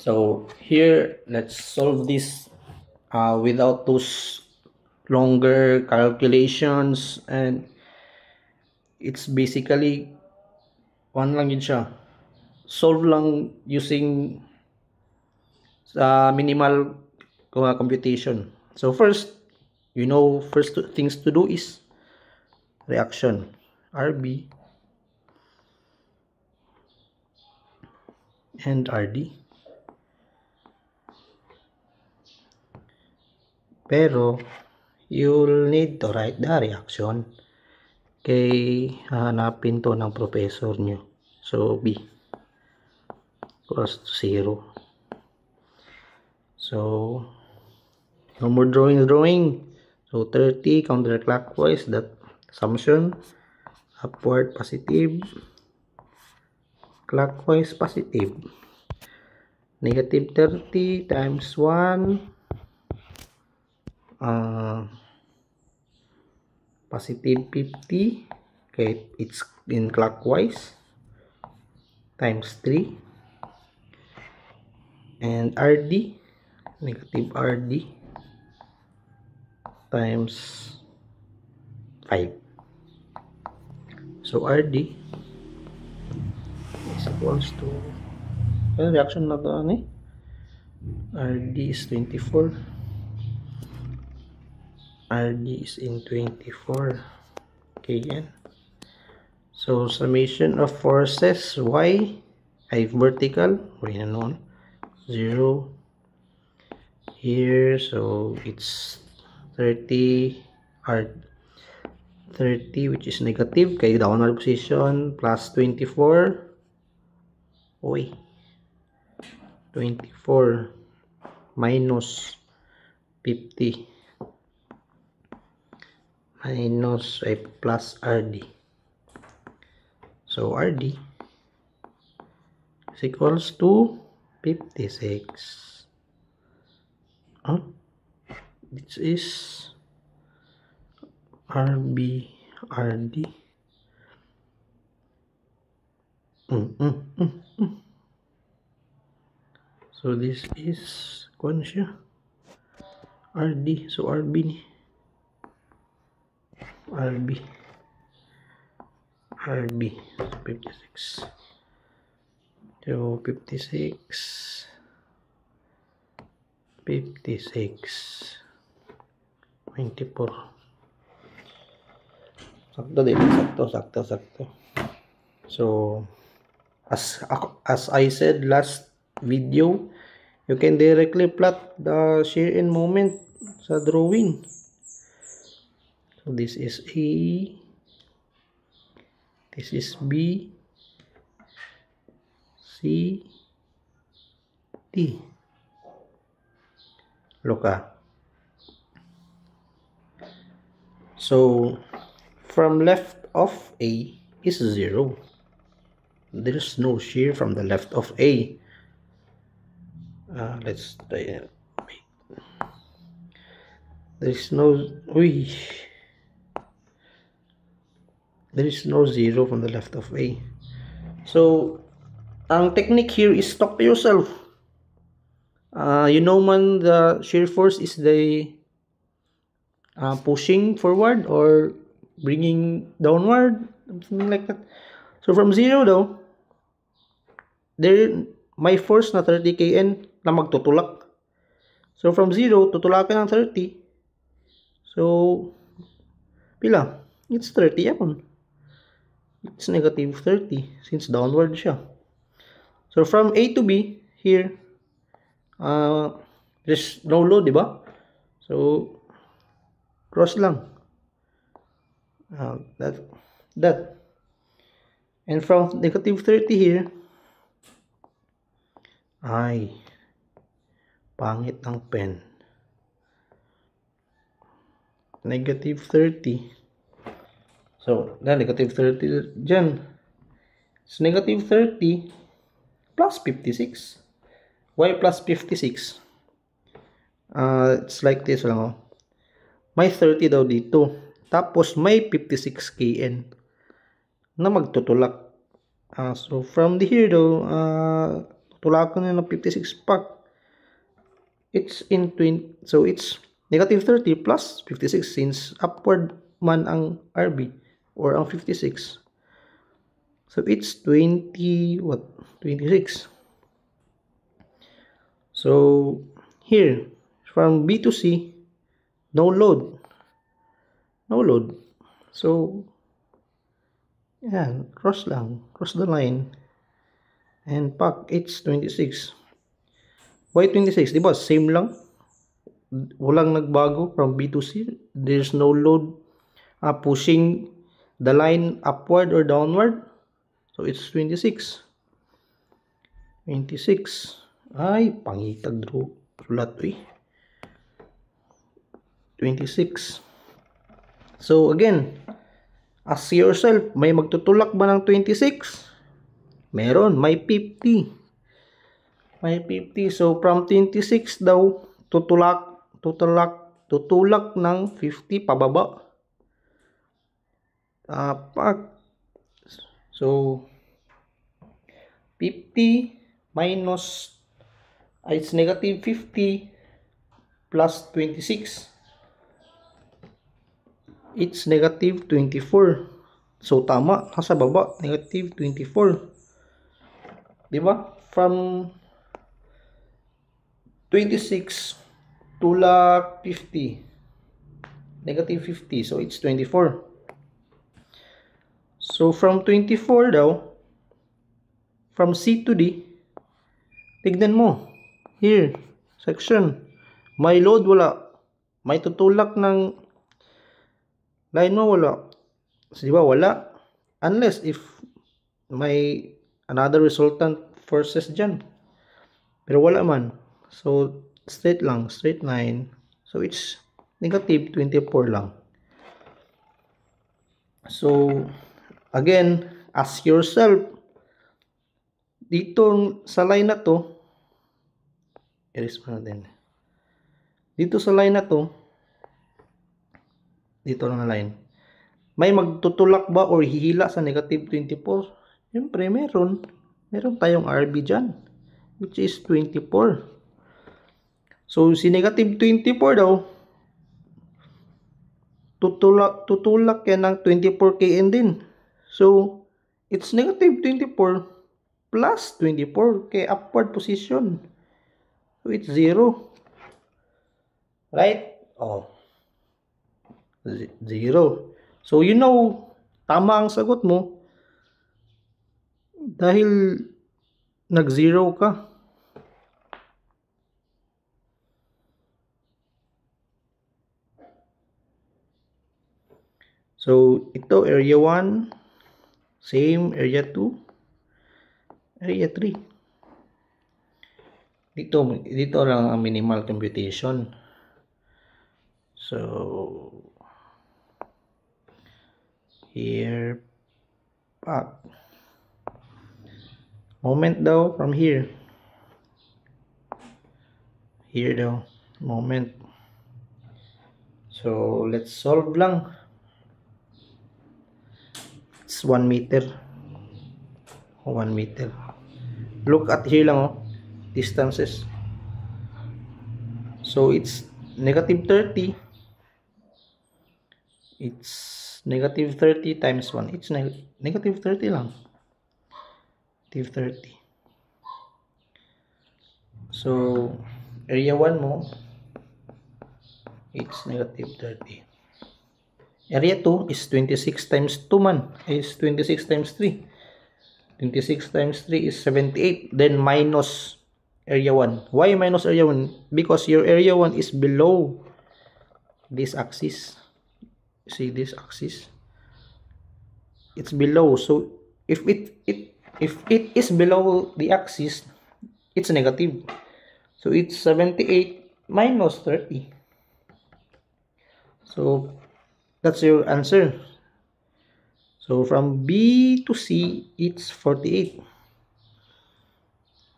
So here, let's solve this without those longer calculations, and it's basically one lang yun siya. Solve lang using minimal computation. So first, first things to do is reaction. RB and RD. Pero you'll need to write the reaction. Kay hahanapin to ng professor nyo. So B equals to 0. So no more drawing. So 30 counterclockwise, that assumption. Upward positive, clockwise positive. Negative 30 times 1, positive 50, okay, it's in clockwise, times 3, and RD, negative RD, times 5. So RD is equals to, reaction na to, RD is 24. RD is in 24 kN. So summation of forces Y ay vertical, we know 0 here, so it's 30 30, which is negative kay downward position, plus 24, 24 minus 50 minus plus RD. So RD is equals to 56. This is RD. So this is kung siya RD. So RB ni RB 56. So 56 24. Sakto din, sakto. So as I said last video, you can directly plot the shear and moment sa drawing. So this is A, this is B, C, D. Look so from left of A is 0. There's no shear from the left of A. Let's wait. There's no there is no 0 from the left of A. So ang technique here is talk to yourself. Man, the shear force is the pushing forward or bringing downward, something like that. So from 0 though, there may force na 30 kN na magtutulak. So from 0 tutulakin ng 30. So pila? It's 30 yapon. It's negative 30 since downward siya. So from A to B here, there's no load, diba? So cross lang. That. And from negative 30 here, ay pangit ng pen. Negative 30. So, negative 30 dyan. It's negative 30 plus 56. Why plus 56? It's like this lang. May 30 daw dito. Tapos may 56 kN na magtutulak. So from here daw, tutulakan na ng 56 pack. It's in 20, so it's negative 30 plus 56 since upward man ang RB or ang 56. So it's 26. So here from B to C, no load. So yan, cross the line and pack. It's 26. Why 26? Diba same lang, walang nagbago from B to C. There's no load pushing the line upward or downward. So it's 26. Ay, pangitag sulat 26. So again, ask yourself, may magtutulak ba ng 26? Meron, may 50. So from 26 daw, tutulak ng 50 pababa. So 50 minus, it's negative 50 plus 26. It's negative 24. So tama, nasa baba, negative 24. Diba? From 26 tulak 50, negative 50, so it's 24. So from 24 daw, from C to D, tignan mo here section, may load wala, may tutulak ng line mo wala. So diba wala, unless if may another resultant forces dyan, pero wala man. So straight line. So it's negative 24 lang. So again, ask yourself, dito sa line na to, erase mo natin. Dito sa line na to, dito lang na line, may magtutulak ba or hihila sa negative 24? Siyempre meron tayong RB dyan, which is 24. So si negative 24 daw, tutulak yan ng 24 kN din. So it's negative 24 plus 24 kay upward position. So it's 0. Right? Oh. 0. So you know, tama ang sagot mo dahil nag-0 ka. So ito area 1, same area 2, area 3. Dito lang ang minimal computation. So here back. Moment daw from here. Here daw, moment. So let's solve lang. It's 1 meter. 1 meter. Look at here lang distances. So it's negative 30. It's negative 30 times 1. It's negative 30 lang. Negative 30. So area 1 mo, it's negative 30. Area 2 is 26 times 2 man. Is 26 times 3. 26 times 3 is 78. Then minus area 1. Why minus area 1? Because your area 1 is below this axis. See this axis? It's below. So if it is below the axis, it's negative. So it's 78 minus 30. So that's your answer. So from B to C, it's 48.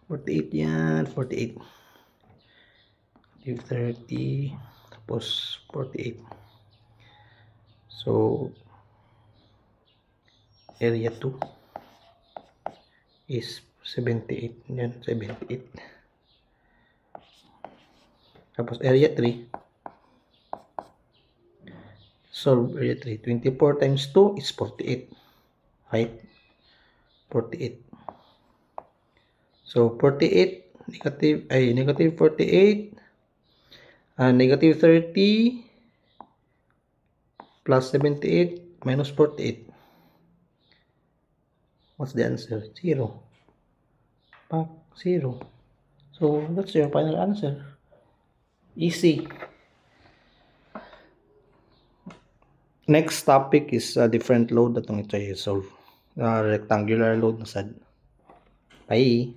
48 yan, 48. Give 30, tapos 48. So area 2 is 78. Yan, 78. Tapos area 3. Solve area 3. 24 times 2 is 48. Right? 48. So, 48, negative 48, negative 30, plus 78, minus 48. What's the answer? 0. 0. So, that's your final answer. Easy. Next topic is a different load na itong ito i-solve. Rectangular load na sad. Bye!